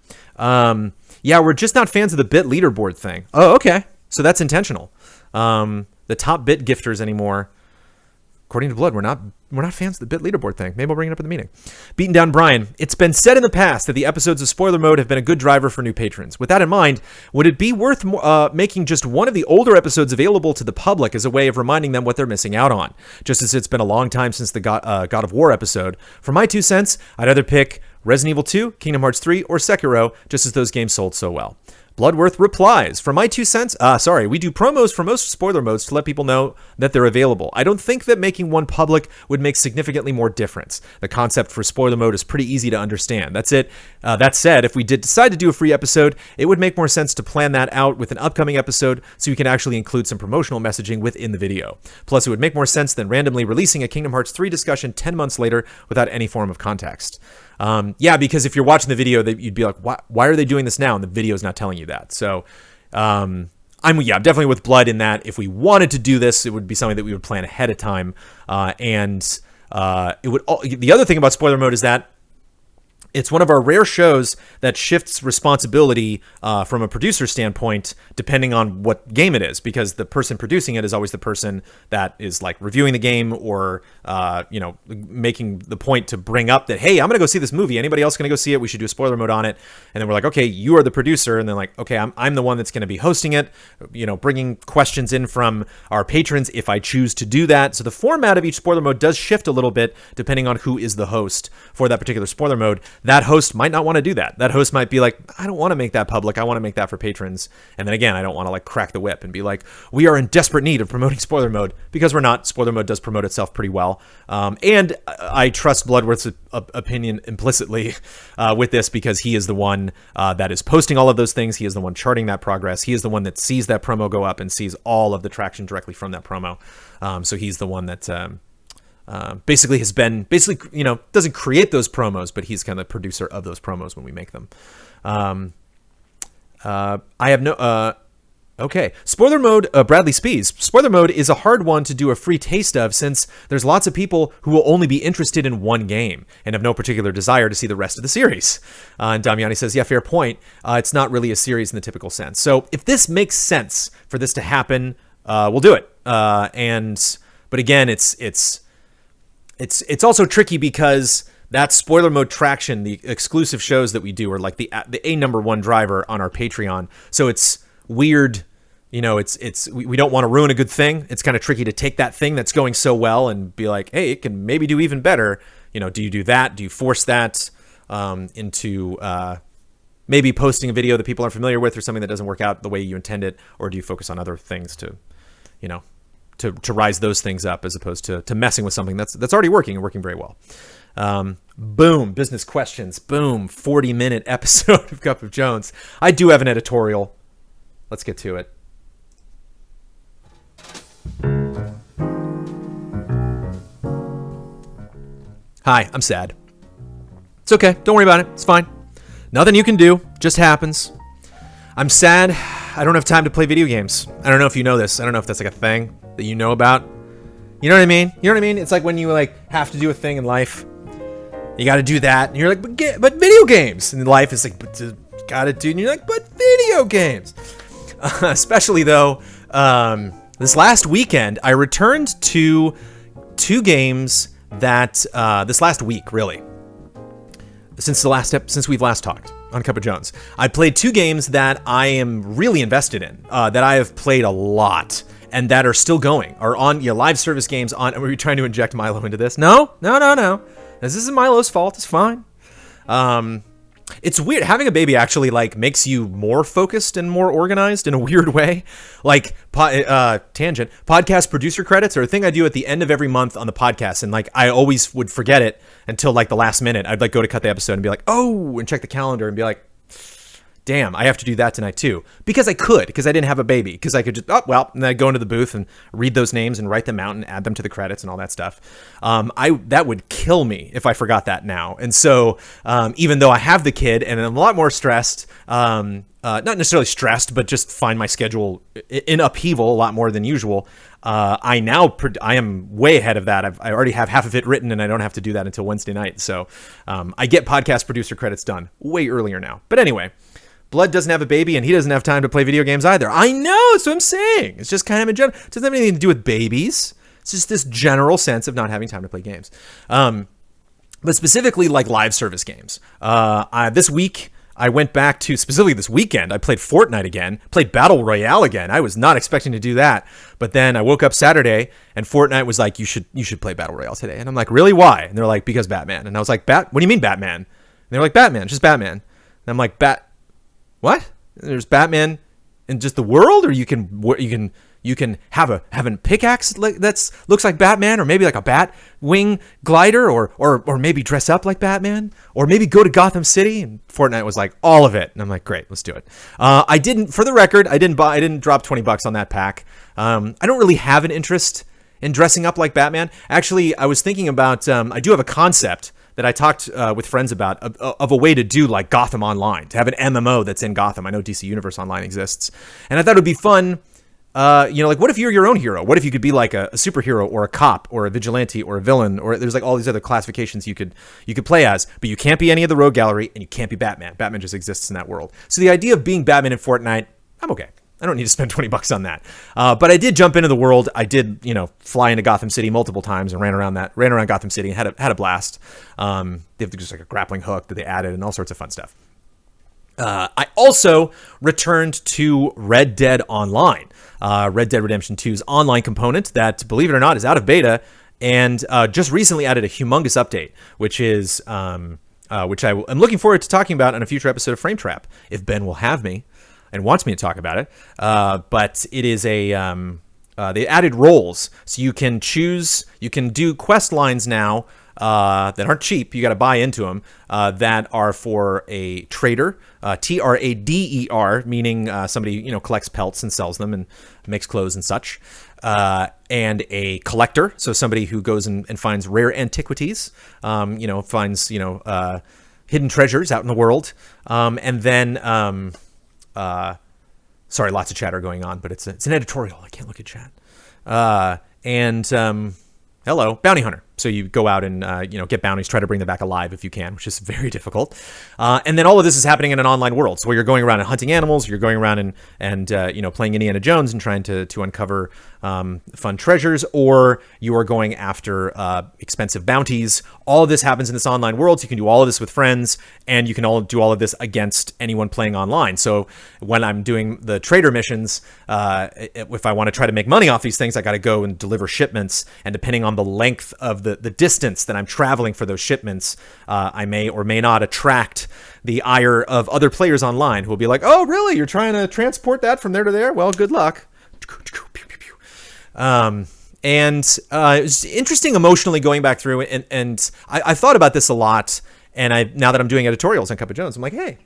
S1: Yeah, we're just not fans of the bit leaderboard thing. Oh, okay. So that's intentional. The top bit gifters anymore. According to Blood, we're not fans of the bit leaderboard thing. Maybe we'll bring it up in the meeting. Beaten Down Brian. It's been said in the past that the episodes of Spoiler Mode have been a good driver for new patrons. With that in mind, would it be worth making just one of the older episodes available to the public as a way of reminding them what they're missing out on? Just as it's been a long time since the God of War episode. For my 2 cents, I'd either pick Resident Evil 2, Kingdom Hearts 3, or Sekiro, just as those games sold so well. Bloodworth replies, for my 2 cents, we do promos for most spoiler modes to let people know that they're available. I don't think that making one public would make significantly more difference. The concept for spoiler mode is pretty easy to understand. That's it. That said, if we did decide to do a free episode, it would make more sense to plan that out with an upcoming episode so you can actually include some promotional messaging within the video. Plus, it would make more sense than randomly releasing a Kingdom Hearts 3 discussion 10 months later without any form of context. Yeah, because if you're watching the video, you'd be like, why are they doing this now? And the video's not telling you that. So I'm definitely with Blood in that if we wanted to do this, it would be something that we would plan ahead of time. The other thing about spoiler mode is that it's one of our rare shows that shifts responsibility from a producer standpoint, depending on what game it is, because the person producing it is always the person that is like reviewing the game or, making the point to bring up that, hey, I'm going to go see this movie. Anybody else going to go see it? We should do a spoiler mode on it. And then we're like, okay, you are the producer. And then like, okay, I'm the one that's going to be hosting it, bringing questions in from our patrons if I choose to do that. So the format of each spoiler mode does shift a little bit depending on who is the host for that particular spoiler mode. That host might not want to do that. That host might be like, I don't want to make that public. I want to make that for patrons. And then again, I don't want to like crack the whip and be like, we are in desperate need of promoting spoiler mode, because we're not. Spoiler mode does promote itself pretty well. And I trust Bloodworth's opinion implicitly with this, because he is the one that is posting all of those things. He is the one charting that progress. He is the one that sees that promo go up and sees all of the traction directly from that promo. So he's the one that basically doesn't create those promos, but he's kind of the producer of those promos when we make them. Okay. Spoiler mode, Bradley Spees. Spoiler mode is a hard one to do a free taste of, since there's lots of people who will only be interested in one game and have no particular desire to see the rest of the series. And Damiani says, yeah, fair point. It's not really a series in the typical sense. So if this makes sense for this to happen, we'll do it. But again, it's also tricky because that spoiler mode traction, the exclusive shows that we do, are like the number one driver on our Patreon. So it's weird, we don't want to ruin a good thing. It's kind of tricky to take that thing that's going so well and be like, hey, it can maybe do even better. Do you do that? Do you force that into maybe posting a video that people aren't familiar with, or something that doesn't work out the way you intend it? Or do you focus on other things to rise those things up, as opposed to messing with something that's already working and working very well? Boom, business questions. Boom, 40-minute episode of Cup of Jones. I do have an editorial. Let's get to it. Hi, I'm sad. It's okay. Don't worry about it. It's fine. Nothing you can do. Just happens. I'm sad. I don't have time to play video games. I don't know if you know this. I don't know if that's like a thing that you know about. You know what I mean? It's like when you like have to do a thing in life You got to do that. And you're like, but video games. And life is like, but got to do. And you're like, but video games. Especially though, this last weekend, I returned to 2 games that this last week, really, since we've last talked on Cup of Jones. I played 2 games that I am really invested in, that I have played a lot and that are still going, are on live service games. Were you trying to inject Milo into this? No. This isn't Milo's fault. It's fine. It's weird. Having a baby actually like makes you more focused and more organized in a weird way. Like tangent, podcast producer credits are a thing I do at the end of every month on the podcast. And like, I always would forget it until like the last minute. I'd like go to cut the episode and be like, oh, and check the calendar and be like, damn, I have to do that tonight too. Because I didn't have a baby. Because I could just, and then I'd go into the booth and read those names and write them out and add them to the credits and all that stuff. That would kill me if I forgot that now. And so even though I have the kid and I'm a lot more stressed, not necessarily stressed, but just find my schedule in upheaval a lot more than usual. I am way ahead of that. I already have half of it written and I don't have to do that until Wednesday night. So I get podcast producer credits done way earlier now. But anyway, Blood doesn't have a baby and he doesn't have time to play video games either. I know, that's what I'm saying. It's just kind of a general, it doesn't have anything to do with babies. It's just this general sense of not having time to play games. But specifically like live service games. This week, I went back to, specifically this weekend, I played Fortnite again, played Battle Royale again. I was not expecting to do that. But then I woke up Saturday and Fortnite was like, you should play Battle Royale today. And I'm like, really, why? And they're like, because Batman. And I was like, what do you mean Batman? And they're like, Batman, just Batman. And I'm like, what? There's Batman in just the world, or you can have a pickaxe that's looks like Batman, or maybe like a bat wing glider, or maybe dress up like Batman, or maybe go to Gotham City. And Fortnite was like all of it, and I'm like, great, let's do it. I didn't drop $20 on that pack. I don't really have an interest in dressing up like Batman. Actually, I was thinking about I do have a concept that I talked with friends about of a way to do like Gotham Online, to have an MMO that's in Gotham. I know DC Universe Online exists. And I thought it would be fun, like what if you're your own hero? What if you could be like a superhero or a cop or a vigilante or a villain, or there's like all these other classifications you could play as, but you can't be any of the rogue gallery and you can't be Batman. Batman just exists in that world. So the idea of being Batman in Fortnite, I'm okay. I don't need to spend $20 on that. But I did jump into the world. I did, fly into Gotham City multiple times and ran around Gotham City and had a blast. They have just like a grappling hook that they added and all sorts of fun stuff. I also returned to Red Dead Online, Red Dead Redemption 2's online component that, believe it or not, is out of beta and just recently added a humongous update, which is which I'm looking forward to talking about in a future episode of Frame Trap, if Ben will have me and wants me to talk about it. But it is they added roles, so you can do quest lines now that aren't cheap. You got to buy into them, that are for a trader, Trader, meaning somebody collects pelts and sells them and makes clothes and such, and a collector, so somebody who goes and finds rare antiquities, finds hidden treasures out in the world, and then sorry, lots of chatter going on, but it's an editorial. I can't look at chat. Hello, bounty hunter. So you go out and get bounties, try to bring them back alive if you can, which is very difficult. And then all of this is happening in an online world. So where you're going around and hunting animals, you're going around and playing Indiana Jones and trying to uncover fun treasures, or you are going after expensive bounties. All of this happens in this online world. So you can do all of this with friends, and you can all do all of this against anyone playing online. So when I'm doing the trader missions, if I want to try to make money off these things, I got to go and deliver shipments, and depending on the length of the distance that I'm traveling for those shipments, I may or may not attract the ire of other players online who will be like, oh, really? You're trying to transport that from there to there? Well, good luck. It was interesting emotionally going back through, and I thought about this a lot. And now that I'm doing editorials on Cup of Jones, I'm like, hey,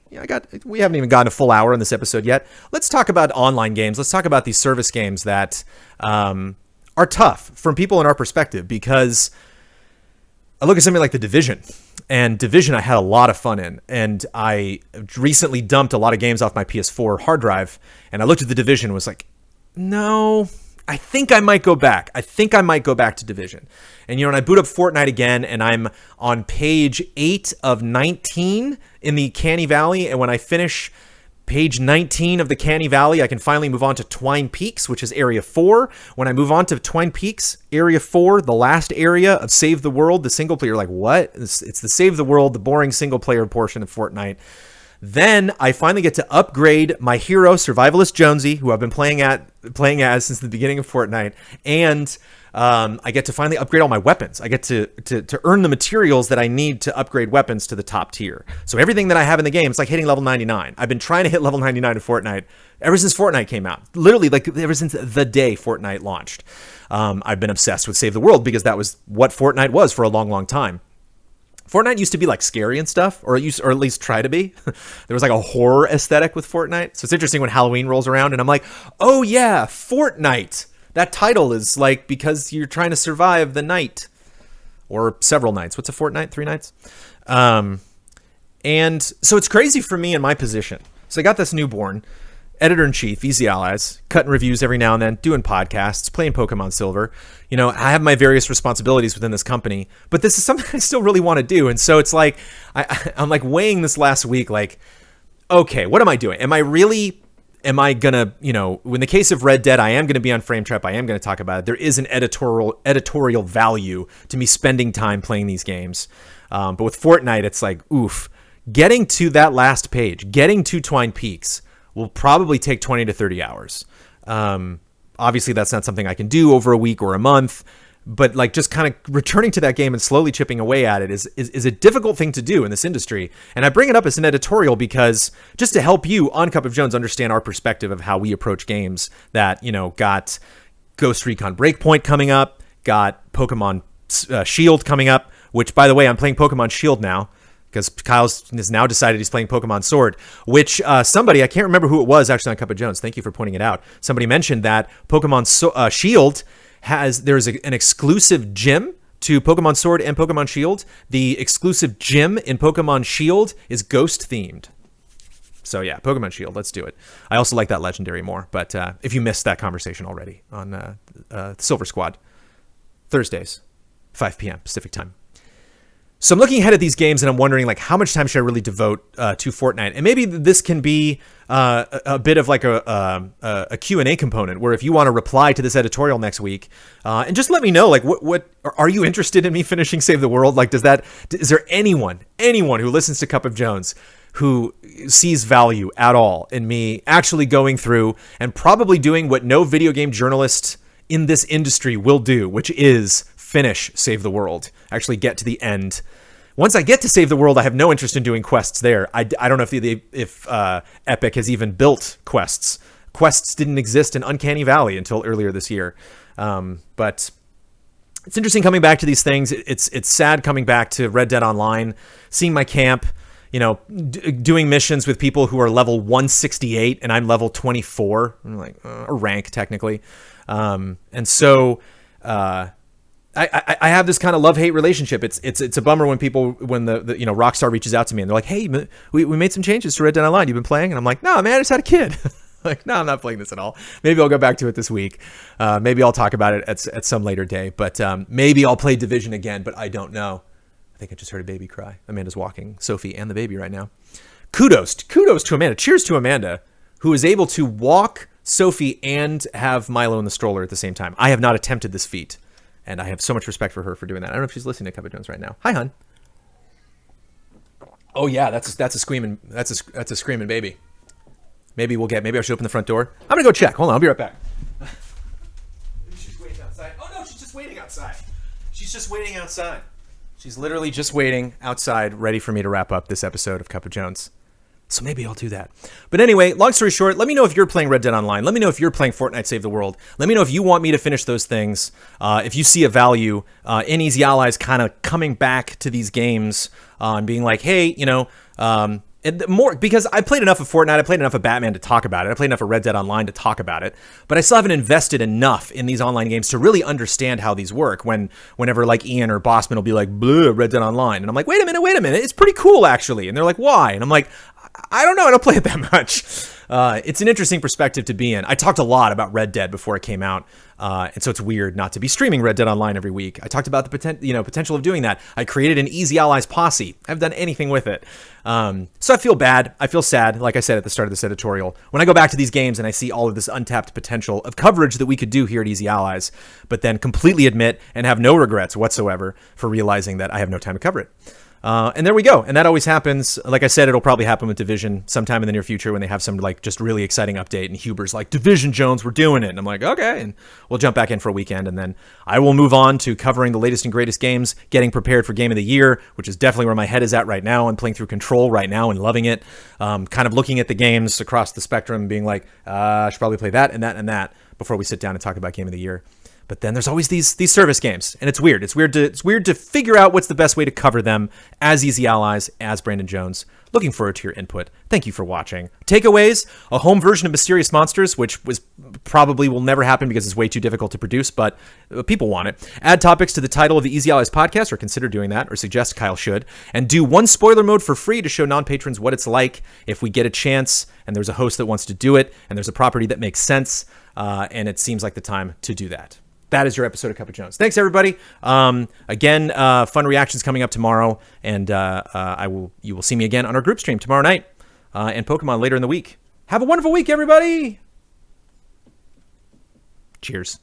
S1: we haven't even gotten a full hour in this episode yet. Let's talk about online games. Let's talk about these service games that are tough from people in our perspective, because I look at something like The Division, and Division I had a lot of fun in, and I recently dumped a lot of games off my PS4 hard drive, and I looked at The Division and was like, no, I think I might go back. I think I might go back to Division. And, you know, when I boot up Fortnite again and I'm on page 8 of 19 in the Canny Valley, and when I finish page 19 of the Canny Valley, I can finally move on to Twine Peaks, which is Area 4. When I move on to Twine Peaks, Area 4, the last area of Save the World, the single player, like, what? It's the Save the World, the boring single player portion of Fortnite. Then I finally get to upgrade my hero, Survivalist Jonesy, who I've been playing as since the beginning of Fortnite, and I get to finally upgrade all my weapons. I get to earn the materials that I need to upgrade weapons to the top tier. So everything that I have in the game, it's like hitting level 99. I've been trying to hit level 99 in Fortnite ever since Fortnite came out. Literally, like ever since the day Fortnite launched. I've been obsessed with Save the World because that was what Fortnite was for a long, long time. Fortnite used to be like scary and stuff, or at least try to be. There was like a horror aesthetic with Fortnite. So it's interesting when Halloween rolls around and I'm like, oh yeah, Fortnite. That title is like because you're trying to survive the night or several nights. What's a fortnight? 3 nights? And so it's crazy for me in my position. So I got this newborn, editor-in-chief, Easy Allies, cutting reviews every now and then, doing podcasts, playing Pokemon Silver. You know, I have my various responsibilities within this company, but this is something I still really want to do. And so it's like, I'm like weighing this last week, like, okay, what am I doing? Am I gonna, you know, in the case of Red Dead, I am gonna be on Frame Trap. I am gonna talk about it. There is an editorial value to me spending time playing these games. But with Fortnite, it's like, oof, getting to that last page, getting to Twine Peaks will probably take 20 to 30 hours. Obviously, that's not something I can do over a week or a month, but like just kind of returning to that game and slowly chipping away at it is a difficult thing to do in this industry. And I bring it up as an editorial because just to help you on Cup of Jones understand our perspective of how we approach games that, you know, got Ghost Recon Breakpoint coming up, got Pokemon Shield coming up, which, by the way, I'm playing Pokemon Shield now, because Kyle has now decided he's playing Pokemon Sword, which somebody, I can't remember who it was actually on Cup of Jones, thank you for pointing it out, somebody mentioned that Pokemon Shield there's an exclusive gym to Pokemon Sword and Pokemon Shield. The exclusive gym in Pokemon Shield is ghost themed. So yeah, Pokemon Shield, let's do it. I also like that legendary more, but if you missed that conversation already on Silver Squad, Thursdays, 5 p.m. Pacific time. So I'm looking ahead at these games and I'm wondering, like, how much time should I really devote to Fortnite? And maybe this can be a bit of like a Q&A component where if you want to reply to this editorial next week and just let me know, like, what are you interested in me finishing Save the World? Like, is there anyone who listens to Cup of Jones who sees value at all in me actually going through and probably doing what no video game journalist in this industry will do, which is finish Save the World, actually get to the end. Once I get to Save the World, I have no interest in doing quests there. I don't know if Epic has even built quests. Quests didn't exist in Uncanny Valley until earlier this year. But it's interesting coming back to these things. It's sad coming back to Red Dead Online, seeing my camp, you know, doing missions with people who are level 168 and I'm level 24. I'm like, or rank technically. And so I have this kind of love-hate relationship. It's a bummer when the you know, Rockstar reaches out to me and they're like, hey, we made some changes to Red Dead Online. You've been playing? And I'm like, no, man, I just had a kid. Like, no, I'm not playing this at all. Maybe I'll go back to it this week. Maybe I'll talk about it at some later day. But maybe I'll play Division again, but I don't know. I think I just heard a baby cry. Amanda's walking Sophie and the baby right now. Kudos to Amanda. Cheers to Amanda, who is able to walk Sophie and have Milo in the stroller at the same time. I have not attempted this feat. And I have so much respect for her for doing that. I don't know if she's listening to Cup of Jones right now. Hi, hon. Oh yeah, that's a screaming baby. Maybe I should open the front door. I'm gonna go check. Hold on, I'll be right back. Maybe she's waiting outside. Oh no, she's just waiting outside. She's just waiting outside. She's literally just waiting outside, ready for me to wrap up this episode of Cup of Jones. So maybe I'll do that. But anyway, long story short, let me know if you're playing Red Dead Online. Let me know if you're playing Fortnite Save the World. Let me know if you want me to finish those things. If you see a value in Easy Allies kind of coming back to these games and being like, hey, you know, more because I played enough of Fortnite, I played enough of Batman to talk about it, I played enough of Red Dead Online to talk about it, but I still haven't invested enough in these online games to really understand how these work. Whenever like Ian or Bossman will be like, bleh, Red Dead Online, and I'm like, wait a minute, it's pretty cool actually, and they're like, why? And I'm like, I don't know. I don't play it that much. It's an interesting perspective to be in. I talked a lot about Red Dead before it came out, and so it's weird not to be streaming Red Dead Online every week. I talked about the potential of doing that. I created an Easy Allies posse. I haven't done anything with it, so I feel bad. I feel sad. Like I said at the start of this editorial, when I go back to these games and I see all of this untapped potential of coverage that we could do here at Easy Allies, but then completely admit and have no regrets whatsoever for realizing that I have no time to cover it. And there we go. And that always happens. Like I said, it'll probably happen with Division sometime in the near future when they have some like just really exciting update. And Huber's like, Division, Jones, we're doing it. And I'm like, okay. And we'll jump back in for a weekend. And then I will move on to covering the latest and greatest games, getting prepared for Game of the Year, which is definitely where my head is at right now. I'm playing through Control right now and loving it. Kind of looking at the games across the spectrum, being like, I should probably play that and that and that before we sit down and talk about Game of the Year. But then there's always these service games, and it's weird. It's weird to figure out what's the best way to cover them as Easy Allies, as Brandon Jones. Looking forward to your input. Thank you for watching. Takeaways: a home version of Mysterious Monsters, which was probably will never happen because it's way too difficult to produce, but people want it. Add topics to the title of the Easy Allies podcast, or consider doing that, or suggest Kyle should. And do one spoiler mode for free to show non-patrons what it's like if we get a chance, and there's a host that wants to do it, and there's a property that makes sense, and it seems like the time to do that. That is your episode of Cup of Jones. Thanks, everybody. Again, fun reactions coming up tomorrow, and you will see me again on our group stream tomorrow night, and Pokemon later in the week. Have a wonderful week, everybody. Cheers.